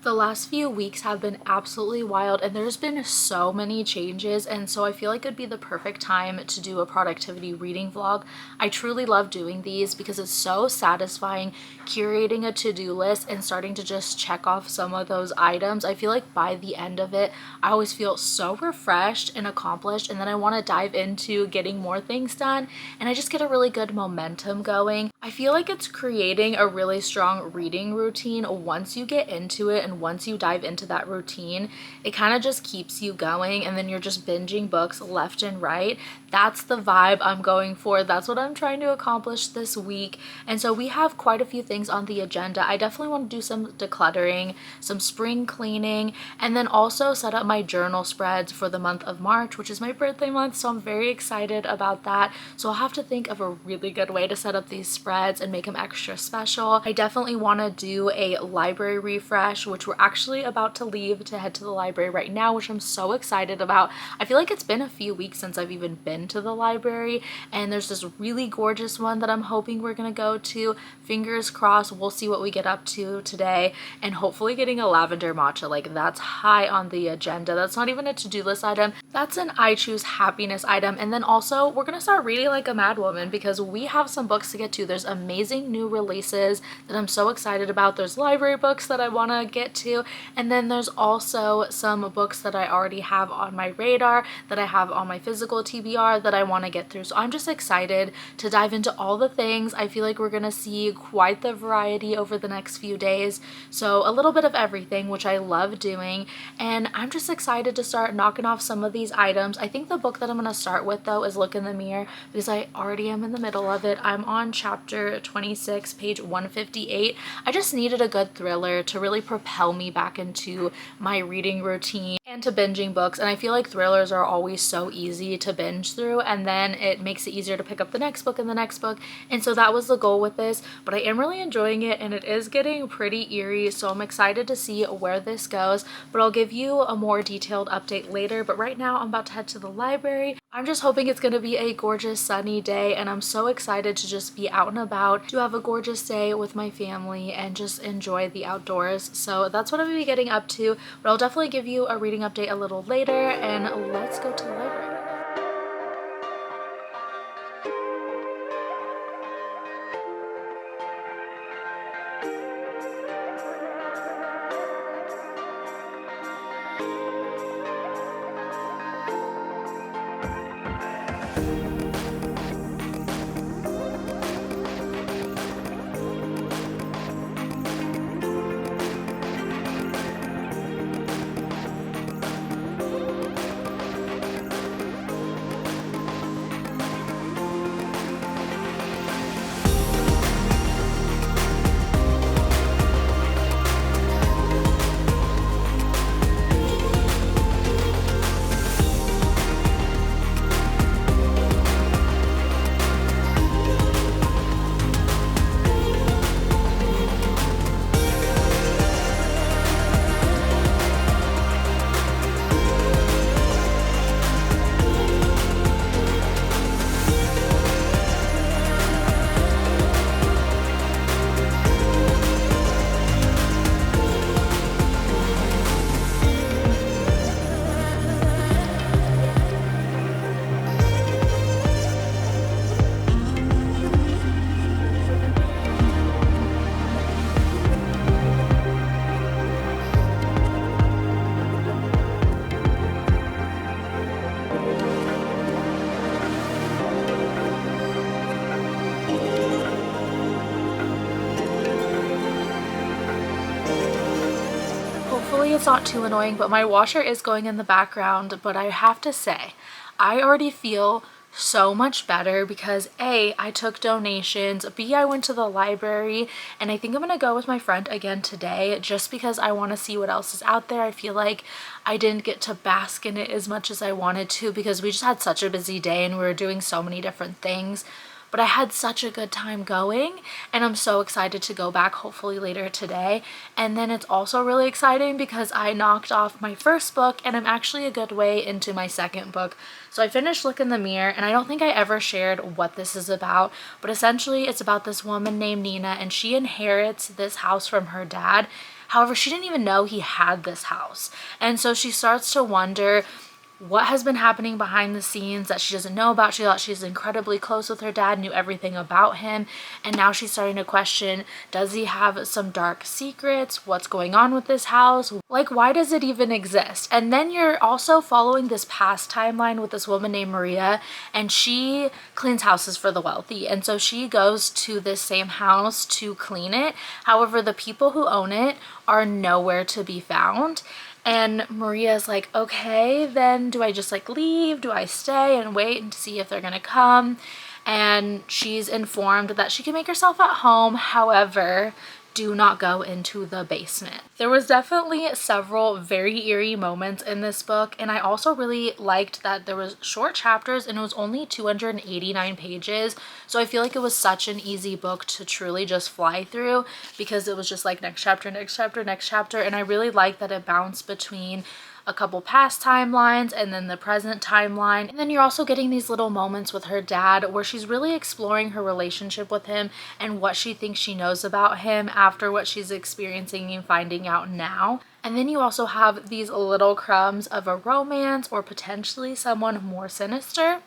The last few weeks have been absolutely wild and there's been so many changes, and so I feel like it'd be the perfect time to do a productivity reading vlog. I truly love doing these because it's so satisfying curating a to-do list and starting to just check off some of those items. I feel like by the end of it, I always feel so refreshed and accomplished, and then I want to dive into getting more things done, and I just get a really good momentum going. I feel like it's creating a really strong reading routine once you get into it, and once you dive into that routine, it kind of just keeps you going, and then you're just binging books left and right. That's the vibe I'm going for. That's what I'm trying to accomplish this week. And so we have quite a few things on the agenda. I definitely want to do some decluttering, some spring cleaning, and then also set up my journal spreads for the month of March, which is my birthday month. So I'm very excited about that. So I'll have to think of a really good way to set up these spreads and make them extra special. I definitely want to do a library refresh, which we're actually about to leave to head to the library right now, which I'm so excited about. I feel like it's been a few weeks since I've even been to the library, and there's this really gorgeous one that I'm hoping we're gonna go to. Fingers crossed, we'll see what we get up to today, and hopefully getting a lavender matcha. Like, that's high on the agenda. That's not even a to-do list item, that's an I choose happiness item. And then also we're gonna start reading like a mad woman because we have some books to get to. There's amazing new releases that I'm so excited about. There's library books that I want to get to, and then there's also some books that I already have on my radar, that I have on my physical TBR, that I want to get through. So I'm just excited to dive into all the things. I feel like we're gonna see quite the variety over the next few days, so a little bit of everything, which I love doing. And I'm just excited to start knocking off some of these items. I think the book that I'm going to start with though is Look in the Mirror, because I already am in the middle of it. I'm on chapter 26, page 158. I just needed a good thriller to really propel me back into my reading routine and to binging books. And I feel like thrillers are always so easy to binge through, and then it makes it easier to pick up the next book and the next book. And so that was the goal with this, but I am really enjoying it, and it is getting pretty eerie, so I'm excited to see where this goes. But I'll give you a more detailed update later. But right now I'm about to head to the library. I'm just hoping it's going to be a gorgeous sunny day, and I'm so excited to just be out and about, to have a gorgeous day with my family and just enjoy the outdoors. So that's what I'm going to be getting up to, but I'll definitely give you a reading update a little later, and let's go to the library. Hopefully it's not too annoying, but my washer is going in the background. But I have to say, I already feel so much better because A, I took donations, B, I went to the library, and I think I'm gonna go with my friend again today just because I want to see what else is out there. I feel like I didn't get to bask in it as much as I wanted to because we just had such a busy day and we were doing so many different things. but I had such a good time going, and I'm so excited to go back hopefully later today. And then it's also really exciting because I knocked off my first book and I'm actually a good way into my second book. So I finished Look in the Mirror, and I don't think I ever shared what this is about, but essentially it's about this woman named Nina, and she inherits this house from her dad. However, she didn't even know he had this house. And so she starts to wonder what has been happening behind the scenes that she doesn't know about. She thought she's incredibly close with her dad, knew everything about him, and now she's starting to question, does he have some dark secrets? What's going on with this house? Like, why does it even exist? And then you're also following this past timeline with this woman named Maria, and she cleans houses for the wealthy, and so she goes to this same house to clean it. However, the people who own it are nowhere to be found. And Maria's like, okay, then do I just like leave? Do I stay and wait and see if they're gonna come? And she's informed that she can make herself at home. However, do not go into the basement. There was definitely several very eerie moments in this book, and I also really liked that there was short chapters and it was only 289 pages. So I feel like it was such an easy book to truly just fly through because it was just like next chapter, next chapter, next chapter. And I really liked that it bounced between a couple past timelines and then the present timeline. And then you're also getting these little moments with her dad where she's really exploring her relationship with him and what she thinks she knows about him after what she's experiencing and finding out now. And then you also have these little crumbs of a romance or potentially someone more sinister.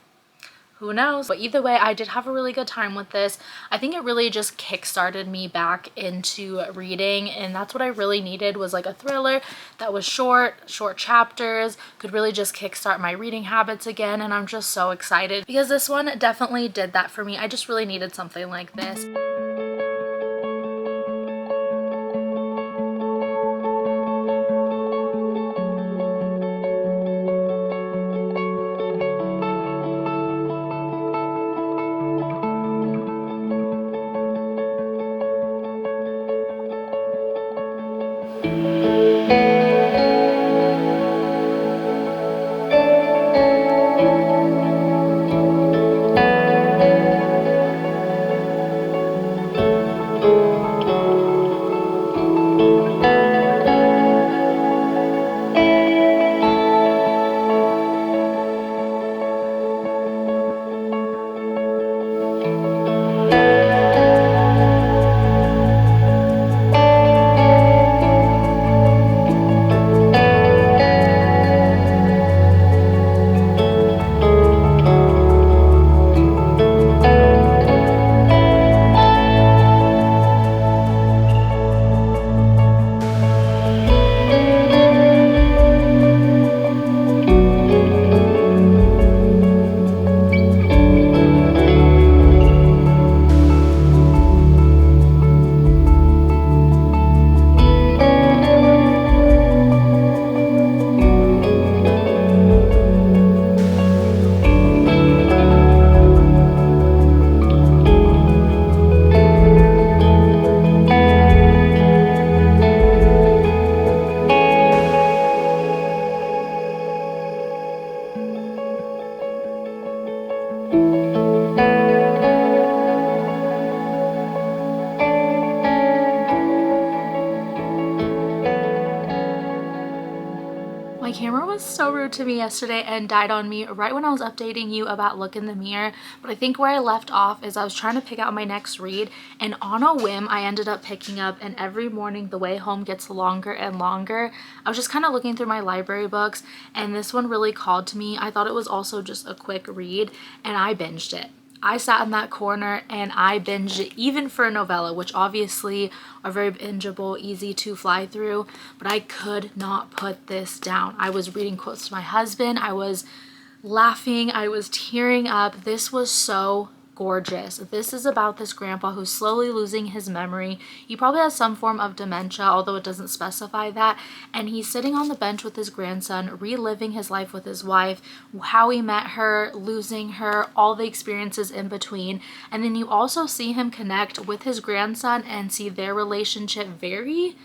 Who knows? But either way, I did have a really good time with this. I think it really just kickstarted me back into reading, and that's what I really needed, was like a thriller that was short chapters, could really just kickstart my reading habits again. And I'm just so excited because this one definitely did that for me. I just really needed something like this. My camera was so rude to me yesterday and died on me right when I was updating you about Look in the Mirror. But I think where I left off is I was trying to pick out my next read, and on a whim I ended up picking up And Every Morning the Way Home Gets Longer and Longer. I was just kind of looking through my library books and this one really called to me. I thought it was also just a quick read and I binged it. I sat in that corner and I binged it, even for a novella, which obviously are very bingeable, easy to fly through, but I could not put this down. I was reading quotes to my husband, I was laughing, I was tearing up. This was so gorgeous. This is about this grandpa who's slowly losing his memory. He probably has some form of dementia, although it doesn't specify that. And he's sitting on the bench with his grandson, reliving his life with his wife, how he met her, losing her, all the experiences in between. And then you also see him connect with his grandson and see their relationship very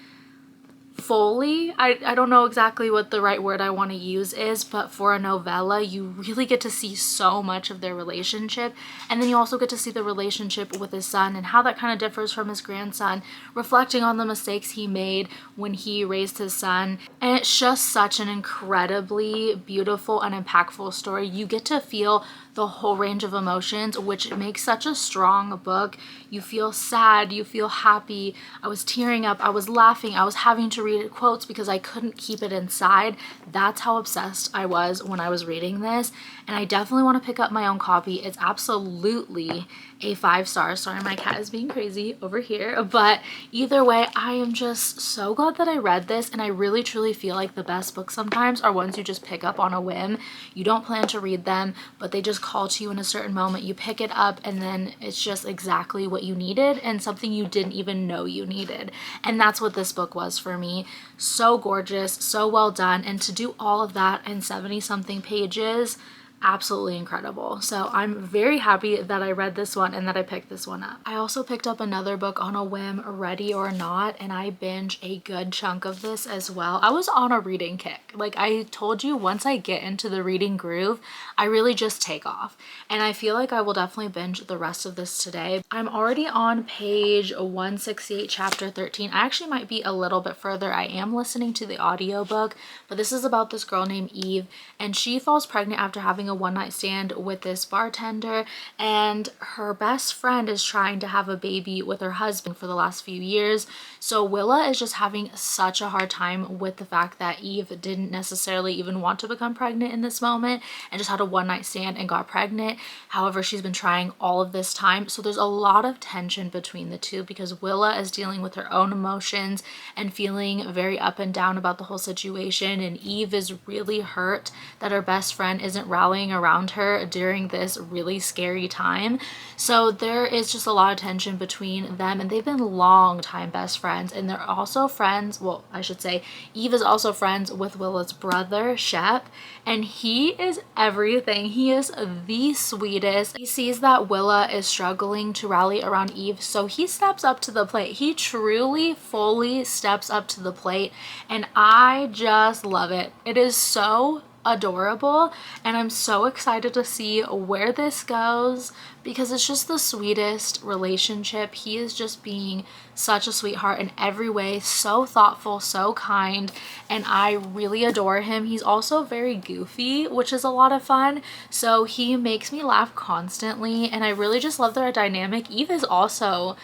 fully. I don't know exactly what the right word I want to use is, but for a novella, you really get to see so much of their relationship. And then you also get to see the relationship with his son and how that kind of differs from his grandson, reflecting on the mistakes he made when he raised his son. And it's just such an incredibly beautiful and impactful story. You get to feel the whole range of emotions, which makes such a strong book. You feel sad, you feel happy. I was tearing up, I was laughing, I was having to read quotes because I couldn't keep it inside. That's how obsessed I was when I was reading this, and I definitely want to pick up my own copy. It's absolutely a 5-star. Sorry, my cat is being crazy over here, but either way, I am just so glad that I read this, and I really truly feel like the best books sometimes are ones you just pick up on a whim. You don't plan to read them, but they just call to you in a certain moment. You pick it up and then it's just exactly what you needed and something you didn't even know you needed. And that's what this book was for me. So gorgeous, so well done, and to do all of that in 70 something pages, absolutely incredible. So I'm very happy that I read this one and that I picked this one up. I also picked up another book on a whim, Ready or Not, and I binged a good chunk of this as well. I was on a reading kick. Like I told you, once I get into the reading groove, I really just take off. And I feel like I will definitely binge the rest of this today. I'm already on page 168, chapter 13. I actually might be a little bit further. I am listening to the audiobook, but this is about this girl named Eve, and she falls pregnant after having a one-night stand with this bartender, and her best friend is trying to have a baby with her husband for the last few years. So Willa is just having such a hard time with the fact that Eve didn't necessarily even want to become pregnant in this moment and just had a one-night stand and got pregnant. However, she's been trying all of this time. So there's a lot of tension between the two because Willa is dealing with her own emotions and feeling very up and down about the whole situation, and Eve is really hurt that her best friend isn't rallying around her during this really scary time. So there is just a lot of tension between them, and they've been long time best friends, and they're also friends, well, I should say Eve is also friends with Willa's brother Shep, and he is everything. He is the sweetest. He sees that Willa is struggling to rally around Eve, so he steps up to the plate. He truly fully steps up to the plate, and I just love it. It is so adorable, and I'm so excited to see where this goes because it's just the sweetest relationship. He is just being such a sweetheart in every way, so thoughtful, so kind, and I really adore him. He's also very goofy, which is a lot of fun, so he makes me laugh constantly, and I really just love their dynamic. Eve is also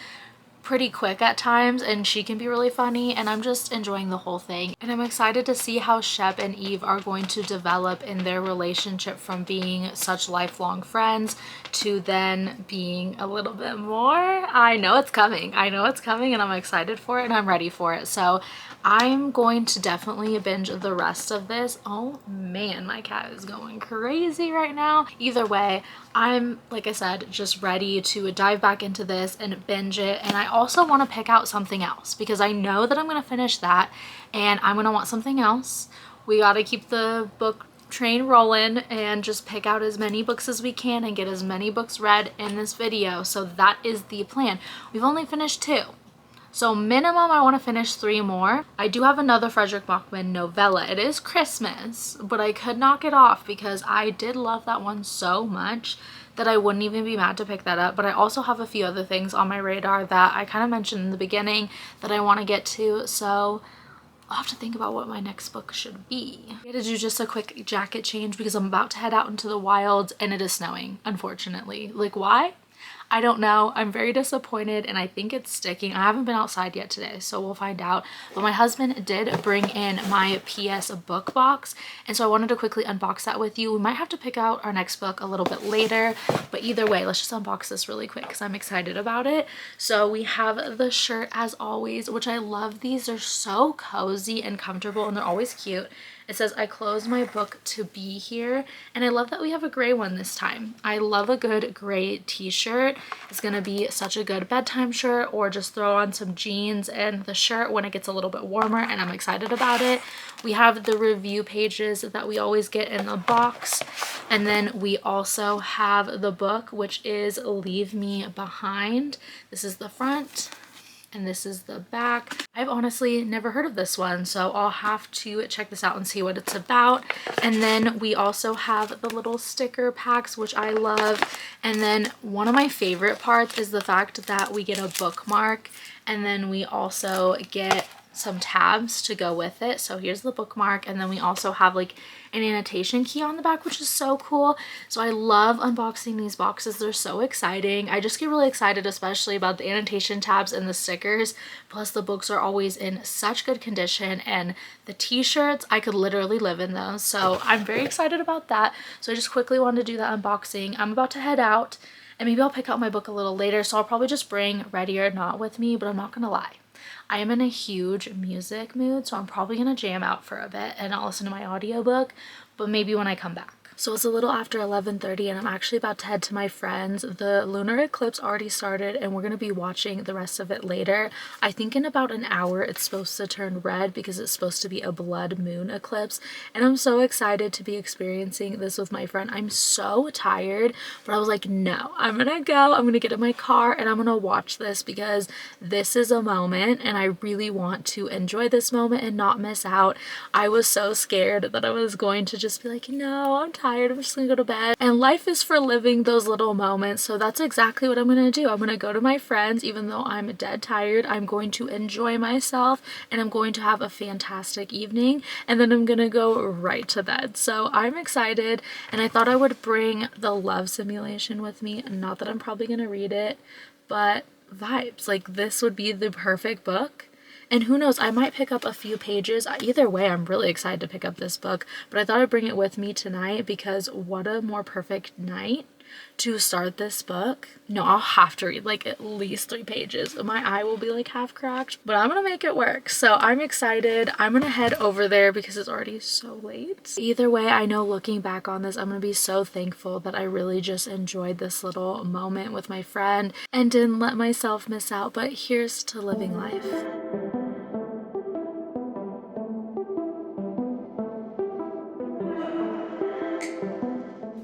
pretty quick at times, and she can be really funny, and I'm just enjoying the whole thing. And I'm excited to see how Shep and Eve are going to develop in their relationship from being such lifelong friends to then being a little bit more. I know it's coming. I know it's coming, and I'm excited for it, and I'm ready for it. So I'm going to definitely binge the rest of this. Oh man, my cat is going crazy right now. Either way, I'm, like I said, just ready to dive back into this and binge it. And I also want to pick out something else because I know that I'm going to finish that and I'm going to want something else. We got to keep the book train rolling and just pick out as many books as we can and get as many books read in this video. So that is the plan. We've only finished 2. So minimum, I want to finish 3 more. I do have another Frederick Bachman novella. It is Christmas, but I could knock it off because I did love that one so much that I wouldn't even be mad to pick that up. But I also have a few other things on my radar that I kind of mentioned in the beginning that I want to get to. So I'll have to think about what my next book should be. I had to do just a quick jacket change because I'm about to head out into the wilds and it is snowing, unfortunately. Like, why? I don't know. I'm very disappointed and I think it's sticking. I haven't been outside yet today, so we'll find out. But my husband did bring in my PS book box, and so I wanted to quickly unbox that with you. We might have to pick out our next book a little bit later, but either way, let's just unbox this really quick because I'm excited about it. So we have the shirt as always, which I love. These are so cozy and comfortable and they're always cute. It says, I close my book to be here. And I love that we have a gray one this time. I love a good gray t-shirt. It's going to be such a good bedtime shirt, or just throw on some jeans and the shirt when it gets a little bit warmer, and I'm excited about it. We have the review pages that we always get in the box. And then we also have the book, which is Leave Me Behind. This is the front. and this is the back. I've honestly never heard of this one, so I'll have to check this out and see what it's about. And then we also have the little sticker packs, which I love. And then one of my favorite parts is the fact that we get a bookmark, and then we also get some tabs to go with it. So here's the bookmark, and then we also have like an annotation key on the back, which is so cool. So I love unboxing these boxes. They're so exciting. I just get really excited, especially about the annotation tabs and the stickers. Plus the books are always in such good condition, and the t-shirts, I could literally live in those. So I'm very excited about that. So I just quickly wanted to do that unboxing. I'm about to head out, and maybe I'll pick out my book a little later. So I'll probably just bring Ready or Not with me, but I'm not gonna lie, I am in a huge music mood, so I'm probably gonna jam out for a bit and I'll listen to my audiobook, but maybe when I come back. So it's a little after 11:30 and I'm actually about to head to my friend's. The lunar eclipse already started and we're going to be watching the rest of it later. I think in about an hour it's supposed to turn red because it's supposed to be a blood moon eclipse, and I'm so excited to be experiencing this with my friend. I'm so tired, but I was like, no, I'm gonna go, I'm gonna get in my car and I'm gonna watch this because this is a moment and I really want to enjoy this moment and not miss out. I was so scared that I was going to just be like, no, I'm tired, I'm just gonna go to bed. And life is for living those little moments, so that's exactly what I'm gonna do. I'm gonna go to my friends even though I'm dead tired. I'm going to enjoy myself and I'm going to have a fantastic evening, and then I'm gonna go right to bed. So I'm excited, and I thought I would bring The Love Simulation with me. Not that I'm probably gonna read it, but vibes, like this would be the perfect book. And who knows, I might pick up a few pages. Either way, I'm really excited to pick up this book, but I thought I'd bring it with me tonight because what a more perfect night to start this book. No, I'll have to read like at least 3 pages. My eye will be like half cracked, but I'm gonna make it work. So I'm excited. I'm gonna head over there because it's already so late. Either way, I know looking back on this, I'm gonna be so thankful that I really just enjoyed this little moment with my friend and didn't let myself miss out. But here's to living life.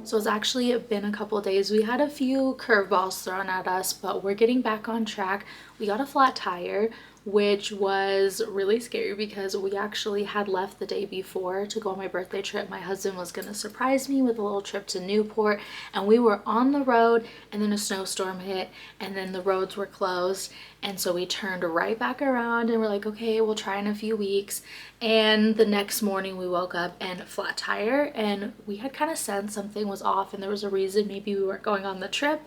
So it's actually been a couple days. We had a few curveballs thrown at us, but we're getting back on track. We got a flat tire, which was really scary because we actually had left the day before to go on my birthday trip. My husband was gonna surprise me with a little trip to Newport, and we were on the road and then a snowstorm hit and then the roads were closed. And so we turned right back around and we're like, okay, we'll try in a few weeks. And the next morning we woke up and flat tire, and we had kind of sensed something was off and there was a reason maybe we weren't going on the trip.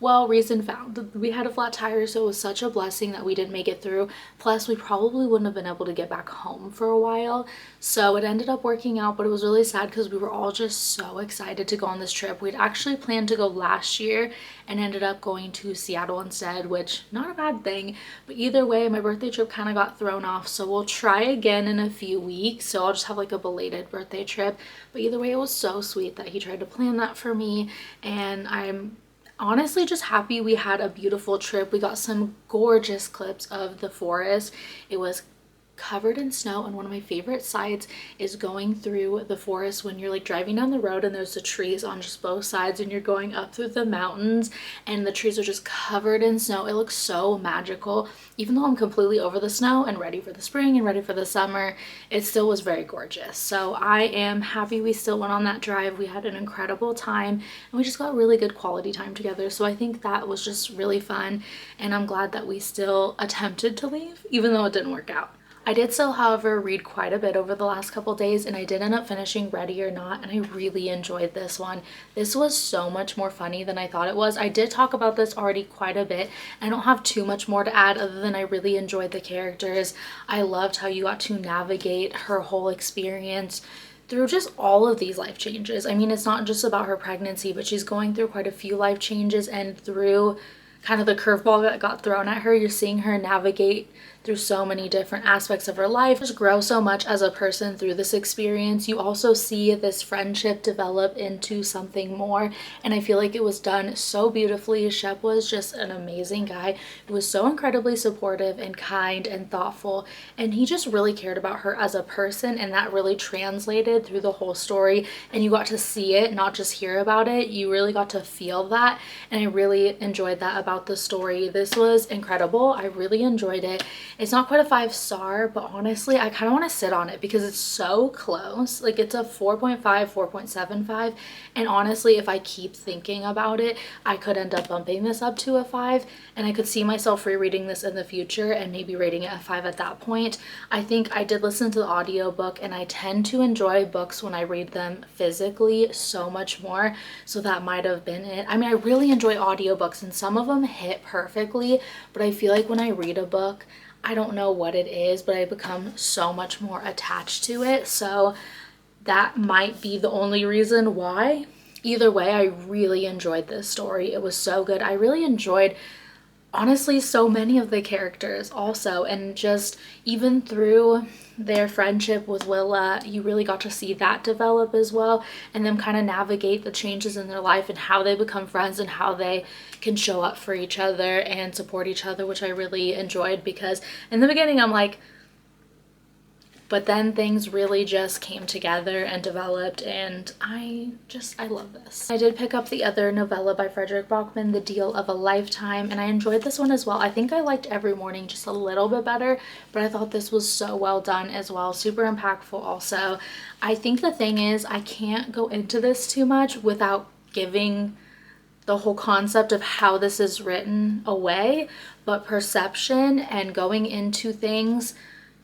Well, reason found. We had a flat tire, so it was such a blessing that we didn't make it through. Plus, we probably wouldn't have been able to get back home for a while. So it ended up working out, but it was really sad because we were all just so excited to go on this trip. We'd actually planned to go last year and ended up going to Seattle instead, which not a bad thing. But either way, my birthday trip kind of got thrown off. So we'll try again in a few weeks. So I'll just have like a belated birthday trip. But either way, it was so sweet that he tried to plan that for me. And I'm honestly just happy we had a beautiful trip. We got some gorgeous clips of the forest. It was covered in snow, and one of my favorite sights is going through the forest when you're like driving down the road and there's the trees on just both sides and you're going up through the mountains and the trees are just covered in snow. It looks so magical. Even though I'm completely over the snow and ready for the spring and ready for the summer, it still was very gorgeous. So I am happy we still went on that drive. We had an incredible time and we just got really good quality time together. So I think that was just really fun, and I'm glad that we still attempted to leave even though it didn't work out. I did still, however, read quite a bit over the last couple days, and I did end up finishing Ready or Not, and I really enjoyed this one. This was so much more funny than I thought it was. I did talk about this already quite a bit. I don't have too much more to add other than I really enjoyed the characters. I loved how you got to navigate her whole experience through just all of these life changes. I mean, it's not just about her pregnancy, but she's going through quite a few life changes, and through kind of the curveball that got thrown at her, you're seeing her navigate through so many different aspects of her life, just grow so much as a person through this experience. You also see this friendship develop into something more, and I feel like it was done so beautifully. Shep was just an amazing guy. He was so incredibly supportive and kind and thoughtful, and he just really cared about her as a person, and that really translated through the whole story, and you got to see it, not just hear about it. You really got to feel that, and I really enjoyed that about the story. This was incredible. I really enjoyed it. It's not quite a 5-star, but honestly I kind of want to sit on it because it's so close. Like, it's a 4.5, 4.75, and honestly if I keep thinking about it, I could end up bumping this up to a 5, and I could see myself rereading this in the future and maybe rating it a 5 at that point. I think I did listen to the audiobook, and I tend to enjoy books when I read them physically so much more, so that might have been it. I mean, I really enjoy audiobooks and some of them hit perfectly, but I feel like when I read a book, I don't know what it is, but I become so much more attached to it. So that might be the only reason why. Either way, I really enjoyed this story. It was so good. I really enjoyed, honestly, so many of the characters also, and just even through their friendship with Willa, you really got to see that develop as well, and them kind of navigate the changes in their life and how they become friends and how they can show up for each other and support each other, which I really enjoyed, because in the beginning I'm like, but then things really just came together and developed, and I love this. I did pick up the other novella by Frederick Bachman, The Deal of a Lifetime, and I enjoyed this one as well. I think I liked Every Morning just a little bit better, but I thought this was so well done as well. Super impactful also. I think the thing is, I can't go into this too much without giving the whole concept of how this is written away, but perception and going into things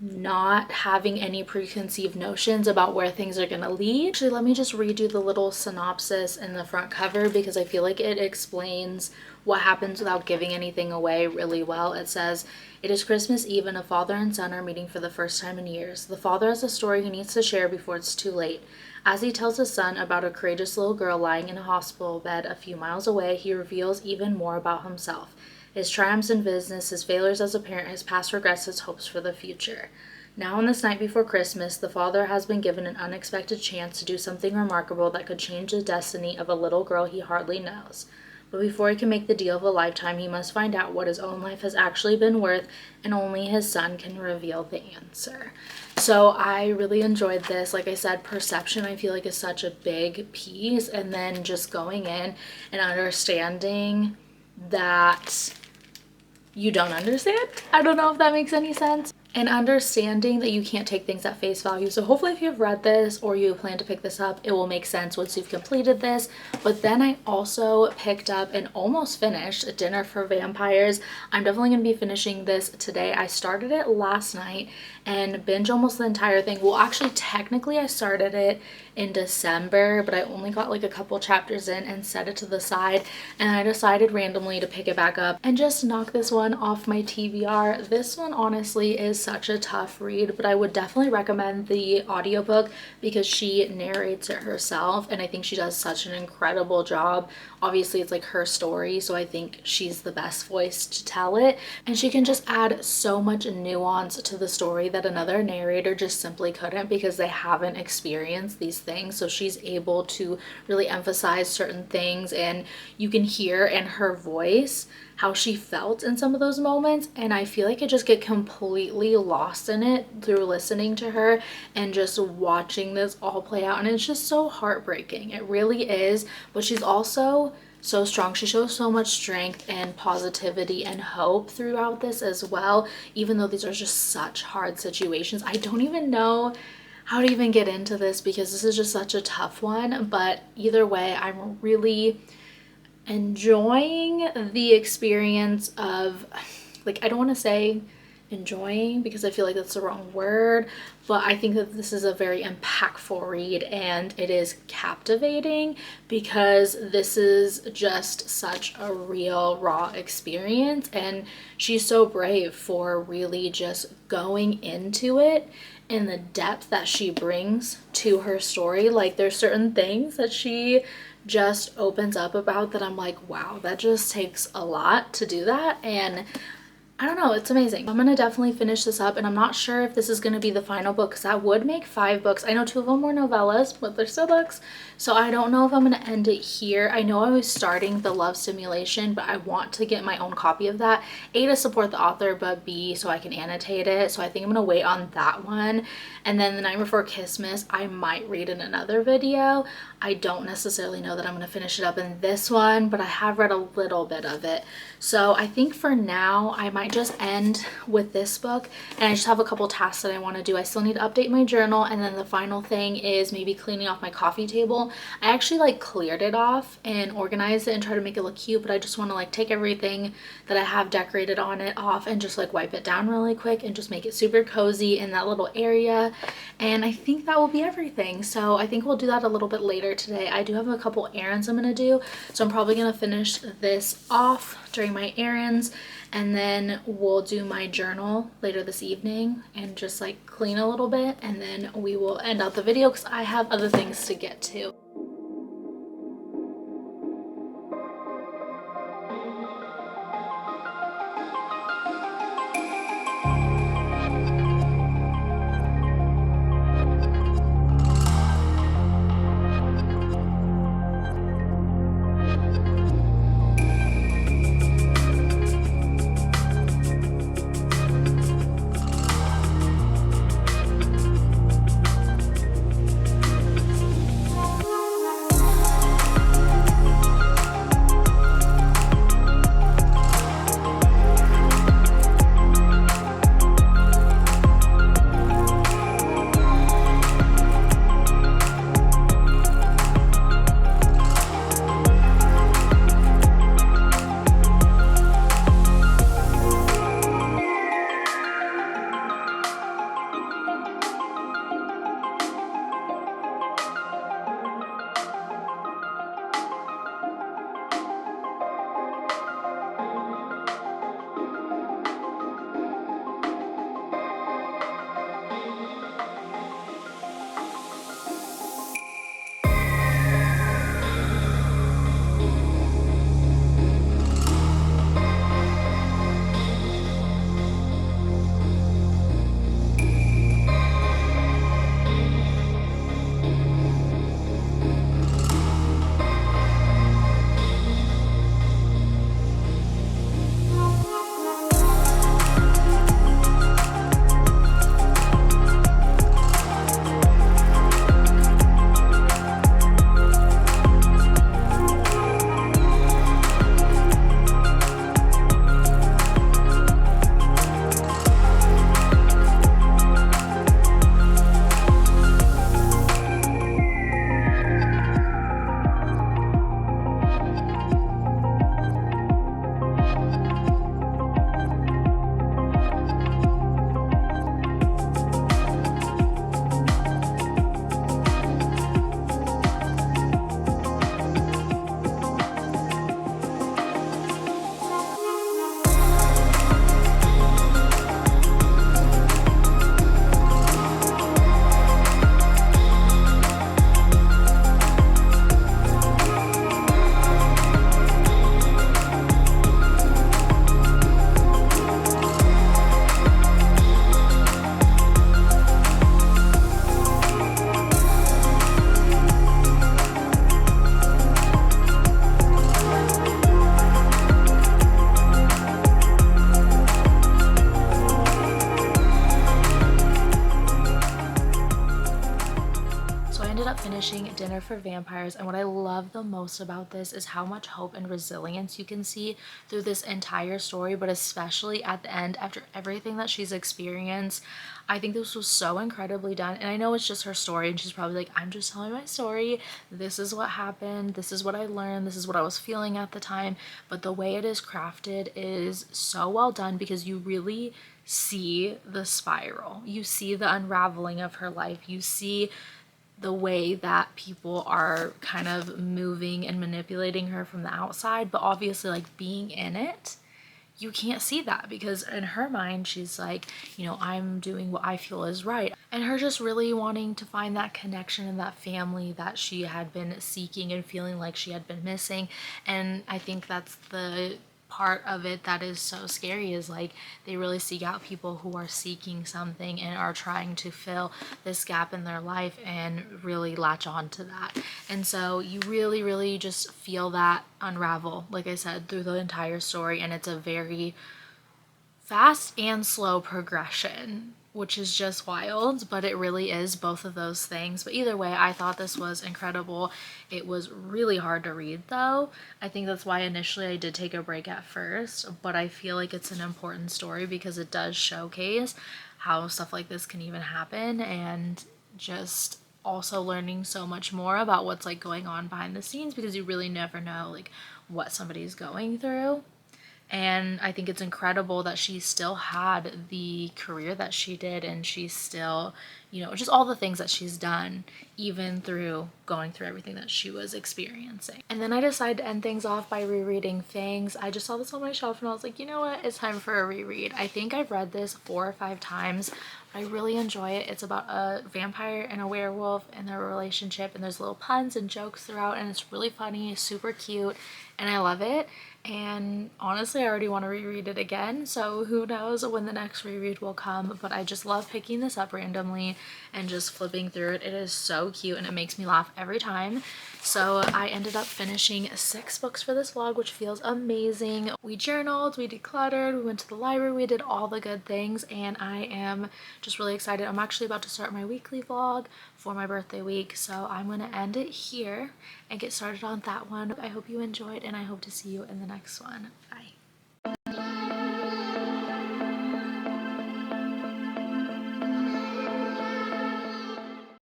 not having any preconceived notions about where things are going to lead. Actually, let me just redo the little synopsis in the front cover because I feel like it explains what happens without giving anything away really well. It says, "It is Christmas Eve and a father and son are meeting for the first time in years. The father has a story he needs to share before it's too late. As he tells his son about a courageous little girl lying in a hospital bed a few miles away, he reveals even more about himself. His triumphs in business, his failures as a parent, his past regrets, his hopes for the future. Now on this night before Christmas, the father has been given an unexpected chance to do something remarkable that could change the destiny of a little girl he hardly knows. But before he can make the deal of a lifetime, he must find out what his own life has actually been worth, and only his son can reveal the answer." So I really enjoyed this. Like I said, perception I feel like is such a big piece, and then just going in and understanding that you don't understand. I don't know if that makes any sense. And understanding that you can't take things at face value. So hopefully if you've read this or you plan to pick this up, it will make sense once you've completed this. But then I also picked up and almost finished Dinner for Vampires. I'm definitely going to be finishing this today. I started it last night and binge almost the entire thing. Well, actually, technically I started it in December, but I only got like a couple chapters in and set it to the side, and I decided randomly to pick it back up and just knock this one off my TBR. This one honestly is such a tough read, but I would definitely recommend the audiobook because she narrates it herself, and I think she does such an incredible job. Obviously it's like her story, so I think she's the best voice to tell it, and she can just add so much nuance to the story that another narrator just simply couldn't because they haven't experienced these things. So she's able to really emphasize certain things, and you can hear in her voice how she felt in some of those moments, and I feel like I just get completely lost in it through listening to her and just watching this all play out, and it's just so heartbreaking. It really is, but she's also so strong. She shows so much strength and positivity and hope throughout this as well, even though these are just such hard situations. I don't even know how to even get into this because this is just such a tough one, but either way, I'm really enjoying the experience of, like, I don't want to say enjoying because I feel like that's the wrong word, but I think that this is a very impactful read, and it is captivating because this is just such a real raw experience, and she's so brave for really just going into it and the depth that she brings to her story. Like, there's certain things that she just opens up about that I'm like, wow, that just takes a lot to do that. And I don't know, it's amazing. I'm gonna definitely finish this up, and I'm not sure if this is gonna be the final book because that would make 5 books. I know 2 of them were novellas, but they're still books. So I don't know if I'm gonna end it here. I know I was starting The Love Simulation, but I want to get my own copy of that. A, to support the author, but B, so I can annotate it. So I think I'm gonna wait on that one. And then The Night Before Christmas, I might read in another video. I don't necessarily know that I'm gonna finish it up in this one, but I have read a little bit of it. So I think for now, I might just end with this book, and I just have a couple tasks that I want to do. I still need to update my journal, and then the final thing is maybe cleaning off my coffee table. I actually like cleared it off and organized it and try to make it look cute, but I just want to like take everything that I have decorated on it off and just like wipe it down really quick and just make it super cozy in that little area. And I think that will be everything. So I think we'll do that a little bit later today. I do have a couple errands I'm gonna do, so I'm probably gonna finish this off during my errands, and then we'll do my journal later this evening and just like clean a little bit, and then we will end out the video because I have other things to get to. Finishing Dinner for Vampires, and what I love the most about this is how much hope and resilience you can see through this entire story, but especially at the end after everything that she's experienced. I think this was so incredibly done, and I know it's just her story and she's probably like, I'm just telling my story, this is what happened, this is what I learned, this is what I was feeling at the time, but the way it is crafted is so well done because you really see the spiral, you see the unraveling of her life, you see the way that people are kind of moving and manipulating her from the outside, but obviously like being in it, you can't see that because in her mind she's like, you know, I'm doing what I feel is right, and her just really wanting to find that connection and that family that she had been seeking and feeling like she had been missing. And I think that's the part of it that is so scary is like they really seek out people who are seeking something and are trying to fill this gap in their life and really latch on to that. And so you really just feel that unravel, like I said, through the entire story. And it's a very fast and slow progression, which is just wild, but it really is both of those things. But either way, I thought this was incredible. It was really hard to read though. I think that's why initially I did take a break at first, but I feel like it's an important story because it does showcase how stuff like this can even happen, and just also learning so much more about what's like going on behind the scenes, because you really never know like what somebody's going through. And I think it's incredible that she still had the career that she did, and she's still, you know, just all the things that she's done, even through going through everything that she was experiencing. And then I decided to end things off by rereading Fangs. I just saw this on my shelf and I was like, you know what, it's time for a reread. I think I've read this 4 or 5 times, but I really enjoy it. It's about a vampire and a werewolf and their relationship, and there's little puns and jokes throughout, and it's really funny, super cute, and I love it. And honestly, I already want to reread it again, so who knows when the next reread will come, but I just love picking this up randomly and just flipping through it. It is so cute and it makes me laugh every time. So I ended up finishing 6 books for this vlog, which feels amazing. We journaled, we decluttered, we went to the library, we did all the good things, and I am just really excited. I'm actually about to start my weekly vlog for my birthday week, so I'm going to end it here and get started on that one. I hope you enjoyed, and I hope to see you in the next one.